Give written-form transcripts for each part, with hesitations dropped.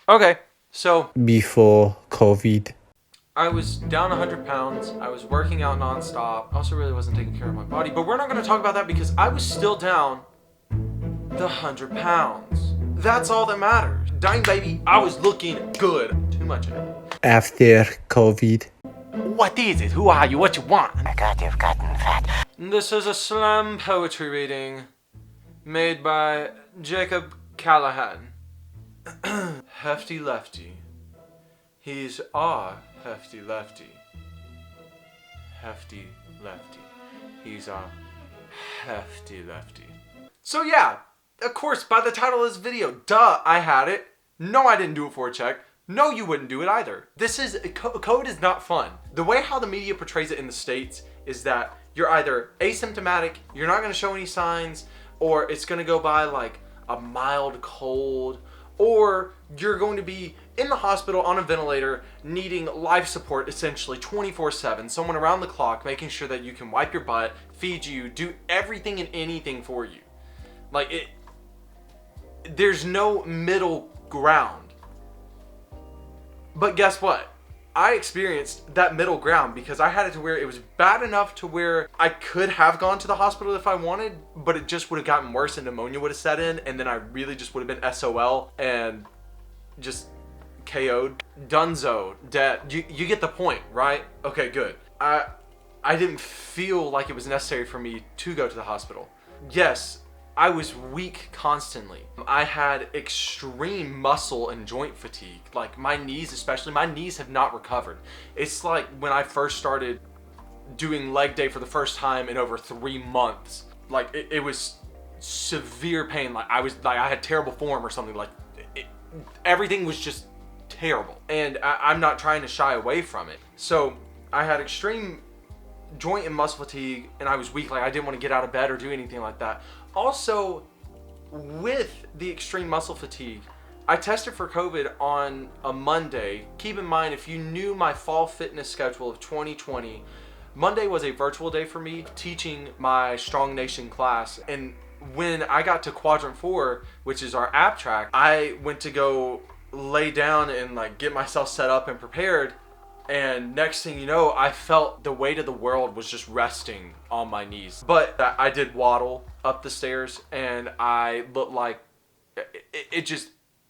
Okay, so before COVID. I was down 100 pounds. I was working out nonstop. Also, really wasn't taking care of my body. But we're not going to talk about that because I was still down the 100 pounds. That's all that matters. Dang, baby, I was looking good. Too much of it. After COVID. What is it? Who are you? What you want? Oh my God, you've gotten fat. This is a slam poetry reading made by Jacob Callahan. Hefty lefty. He's our hefty lefty. Hefty lefty. He's a hefty lefty. So yeah, of course, by the title of this video, duh, I had it. No, I didn't do it for a check. No, you wouldn't do it either. This is, COVID is not fun. The way how the media portrays it in the States is that you're either asymptomatic, you're not gonna show any signs, or it's gonna go by like a mild cold, or you're going to be in the hospital on a ventilator needing life support essentially 24/7, someone around the clock making sure that you can wipe your butt, feed you, do everything and anything for you. Like there's no middle ground. But guess what? I experienced that middle ground because I had it to where it was bad enough to where I could have gone to the hospital if I wanted, but it just would have gotten worse and pneumonia would have set in, and then I really just would have been SOL and just KO'd. Dunzo, dead. You get the point, right? Okay, good. I didn't feel like it was necessary for me to go to the hospital. Yes, I was weak constantly. I had extreme muscle and joint fatigue. Like my knees especially, my knees have not recovered. It's like when I first started doing leg day for the first time in over 3 months. Like it was severe pain. Like I had terrible form or something. Like everything was just terrible. And I'm not trying to shy away from it. So I had extreme joint and muscle fatigue, and I was weak. Like I didn't want to get out of bed or do anything like that. Also, with the extreme muscle fatigue, I tested for COVID on a Monday. Keep in mind, if you knew my fall fitness schedule of 2020, Monday was a virtual day for me teaching my Strong Nation class. And when I got to quadrant 4, which is our app track, I went to go lay down and like get myself set up and prepared. And next thing you know, I felt the weight of the world was just resting on my knees. But I did waddle up the stairs, and I looked like,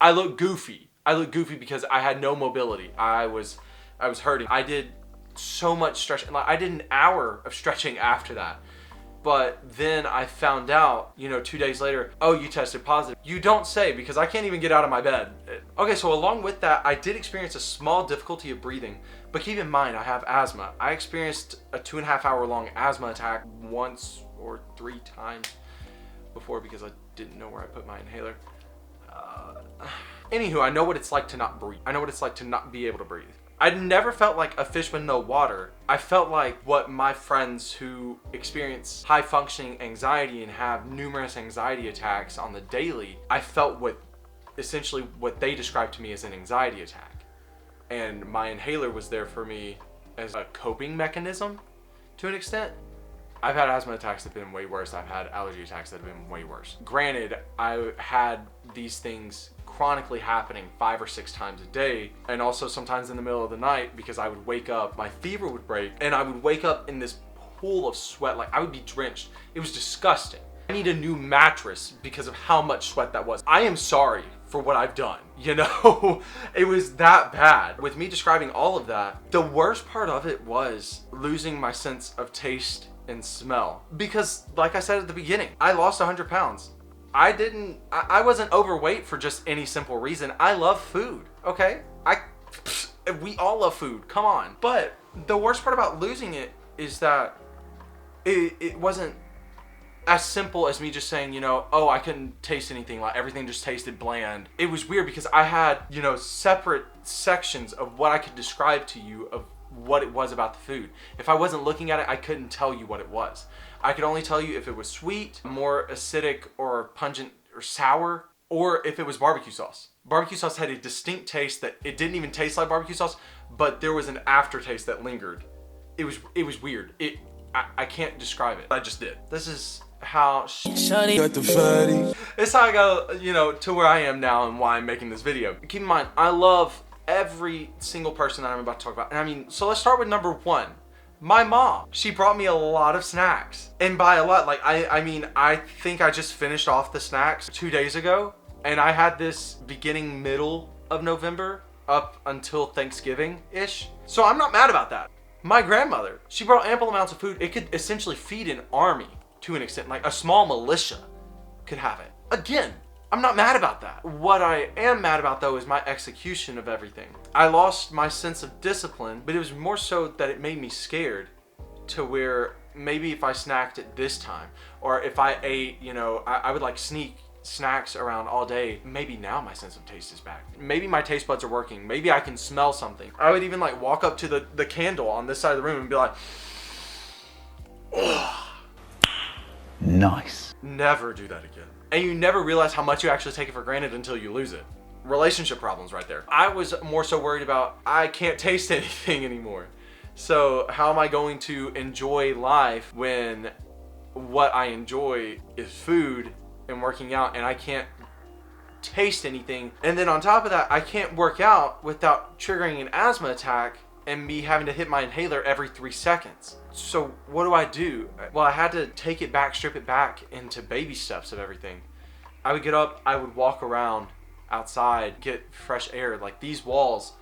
I looked goofy. I looked goofy because I had no mobility. I was hurting. I did so much stretching. Like I did an hour of stretching after that. But then I found out, 2 days later, oh, you tested positive. You don't say, because I can't even get out of my bed. Okay, so along with that, I did experience a small difficulty of breathing. But keep in mind, I have asthma. I experienced a 2.5 hour long asthma attack once or 3 times before because I didn't know where I put my inhaler. Anywho, I know what it's like to not breathe. I know what it's like to not be able to breathe. I never felt like a fish with no water. I felt like what my friends who experience high functioning anxiety and have numerous anxiety attacks on the daily, I felt essentially what they described to me as an anxiety attack. And my inhaler was there for me as a coping mechanism to an extent. I've had asthma attacks that have been way worse. I've had allergy attacks that have been way worse. Granted, I had these things chronically happening 5 or 6 times a day, and also sometimes in the middle of the night because I would wake up, my fever would break, and I would wake up in this pool of sweat. Like I would be drenched. It was disgusting. I need a new mattress because of how much sweat that was. I am sorry for what I've done. It was that bad. With me describing all of that, the worst part of it was losing my sense of taste and smell. Because like I said at the beginning, I lost 100 pounds. I wasn't overweight for just any simple reason. I love food, okay? We all love food, come on. But the worst part about losing it is that it wasn't as simple as me just saying, oh, I couldn't taste anything. Like everything just tasted bland. It was weird because I had, separate sections of what I could describe to you of what it was about the food. If I wasn't looking at it, I couldn't tell you what it was. I could only tell you if it was sweet, more acidic or pungent or sour, or if it was barbecue sauce. Barbecue sauce had a distinct taste that it didn't even taste like barbecue sauce, but there was an aftertaste that lingered. It was weird. I can't describe it. I just did. This is how Shawty got the fatty. it's how I got, you know, to where I am now and why I'm making this video. Keep in mind, I love every single person that I'm about to talk about. And I mean, so let's start with number one. My mom. She brought me a lot of snacks. And by a lot, like, I mean, I think I just finished off the snacks 2 days ago. And I had this beginning middle of November up until Thanksgiving-ish. So I'm not mad about that. My grandmother, she brought ample amounts of food. It could essentially feed an army to an extent. Like a small militia could have it. Again, I'm not mad about that. What I am mad about though is my execution of everything. I lost my sense of discipline, but it was more so that it made me scared to where maybe if I snacked at this time, or if I ate, you know, I would like sneak snacks around all day. Maybe now my sense of taste is back. Maybe my taste buds are working. Maybe I can smell something. I would even like walk up to the candle on this side of the room and be like, oh. Nice. Never do that again. And you never realize how much you actually take it for granted until you lose it. Relationship problems right there. I was more so worried about I can't taste anything anymore. So how am I going to enjoy life when what I enjoy is food and working out and I can't taste anything? And then on top of that, I can't work out without triggering an asthma attack and me having to hit my inhaler every 3 seconds. So what do? Well, I had to take it back, strip it back into baby steps of everything. I would get up, I would walk around outside, get fresh air. Like these walls,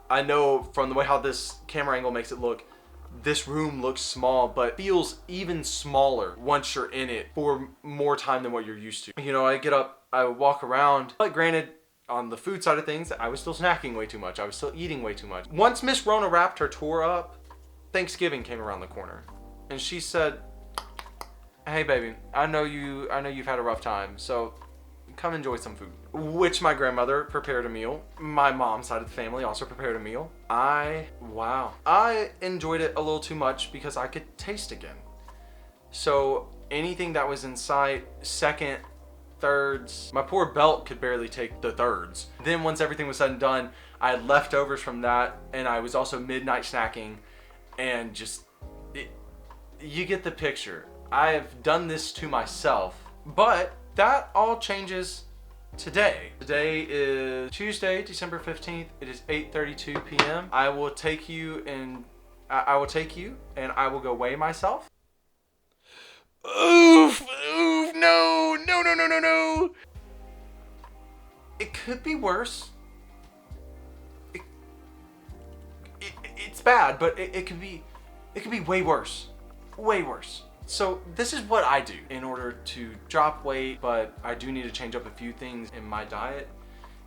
I know from the way how this camera angle makes it look, this room looks small, but feels even smaller once you're in it for more time than what you're used to. You know, I get up, I would walk around, but granted, on the food side of things, I was still snacking way too much. I was still eating way too much. Once Miss Rona wrapped her tour up, Thanksgiving came around the corner, and she said, "Hey, baby, I know you've had a rough time, so come enjoy some food." Which my grandmother prepared a meal. My mom's side of the family also prepared a meal. I enjoyed it a little too much because I could taste again. So anything that was in sight, second, thirds, my poor belt could barely take the thirds. Then once everything was said and done, I had leftovers from that, and I was also midnight snacking, and you get the picture. I have done this to myself, but that all changes today. Today is Tuesday, December 15th. It is 8:32 p.m. I will take you and I will go weigh myself. Oof, no. It could be worse. It's bad, but it could be way worse. Way worse. So this is what I do in order to drop weight, but I do need to change up a few things in my diet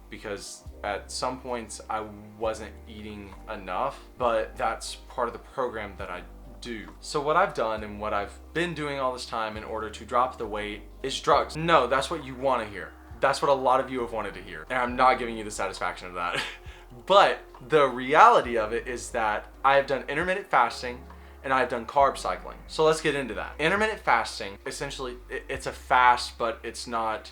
because at some points I wasn't eating enough, but that's part of the program that I do. So what I've done and what I've been doing all this time in order to drop the weight is drugs. No, that's what you want to hear. That's what a lot of you have wanted to hear. And I'm not giving you the satisfaction of that. But the reality of it is that I have done intermittent fasting and I've done carb cycling. So let's get into that. Intermittent fasting, essentially, it's a fast, but it's not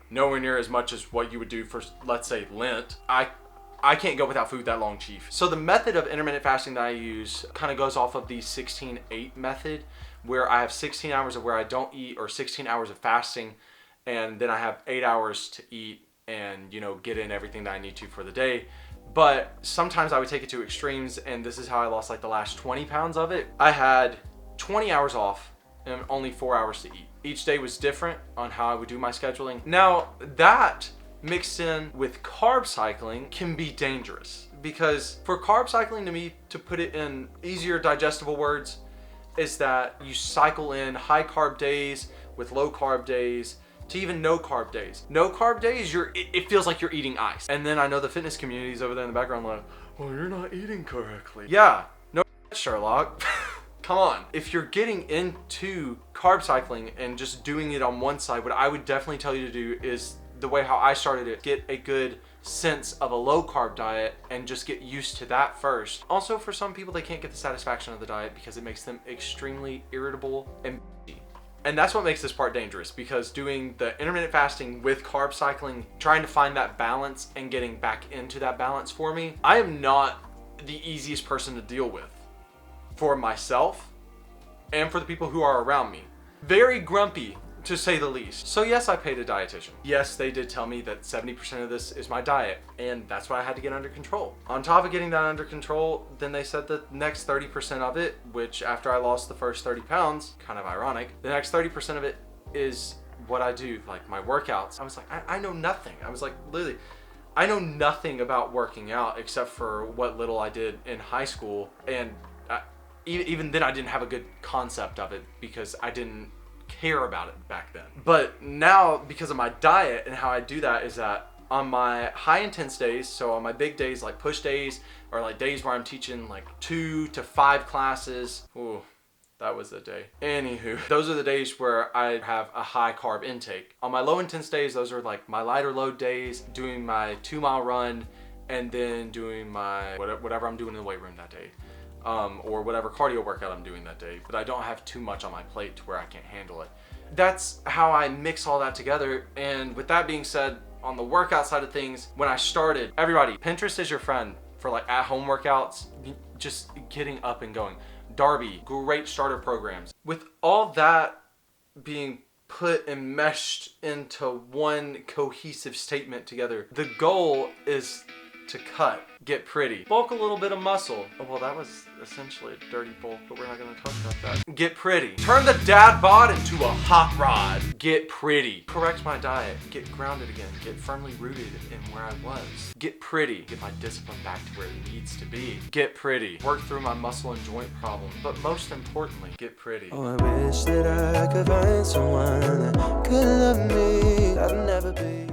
nowhere near as much as what you would do for, let's say, Lent. I can't go without food that long, chief. So the method of intermittent fasting that I use kind of goes off of the 16-8 method, where I have 16 hours of where I don't eat, or 16 hours of fasting, and then I have 8 hours to eat and, you know, get in everything that I need to for the day. But sometimes I would take it to extremes, and this is how I lost like the last 20 pounds of it. I had 20 hours off and only 4 hours to eat. Each day was different on how I would do my scheduling. Now that mixed in with carb cycling can be dangerous, because for carb cycling, to me, to put it in easier digestible words, is that you cycle in high carb days with low carb days to even no carb days. No carb days, it feels like you're eating ice. And then I know the fitness community's over there in the background like, well, you're not eating correctly. Yeah, no Sherlock. Come on. If you're getting into carb cycling and just doing it on one side, what I would definitely tell you to do is the way how I started it, get a good sense of a low carb diet and just get used to that first. Also, for some people, they can't get the satisfaction of the diet because it makes them extremely irritable and that's what makes this part dangerous, because doing the intermittent fasting with carb cycling, trying to find that balance and getting back into that balance for me, I am not the easiest person to deal with for myself and for the people who are around me. Very grumpy, to say the least. So yes, I paid a dietitian. Yes, they did tell me that 70% of this is my diet, and that's what I had to get under control. On top of getting that under control, then they said the next 30% of it, which after I lost the first 30 pounds, kind of ironic, the next 30% of it is what I do, like my workouts. I was like, I know nothing. I was like, literally, I know nothing about working out except for what little I did in high school, and even then I didn't have a good concept of it because I didn't care about it back then. But now, because of my diet and how I do that, is that on my high intense days, so on my big days like push days, or like days where I'm teaching like 2 to 5 classes, ooh, that was the day. Anywho, those are the days where I have a high carb intake. On my low intense days, those are like my lighter load days, doing my 2-mile run, and then doing my whatever I'm doing in the weight room that day. Or whatever cardio workout I'm doing that day, but I don't have too much on my plate to where I can't handle it. That's how I mix all that together. And with that being said, on the workout side of things, when I started, everybody, Pinterest is your friend for like at-home workouts, just getting up and going. Darby, great starter programs. With all that being put and meshed into one cohesive statement together, the goal is to cut, get pretty, bulk a little bit of muscle. Oh, well, that was essentially a dirty bulk, but we're not gonna talk about that. Get pretty. Turn the dad bod into a hot rod. Get pretty. Correct my diet. Get grounded again. Get firmly rooted in where I was. Get pretty. Get my discipline back to where it needs to be. Get pretty. Work through my muscle and joint problem. But most importantly, get pretty. Oh, I wish that I could find someone that could love me. I'd never be.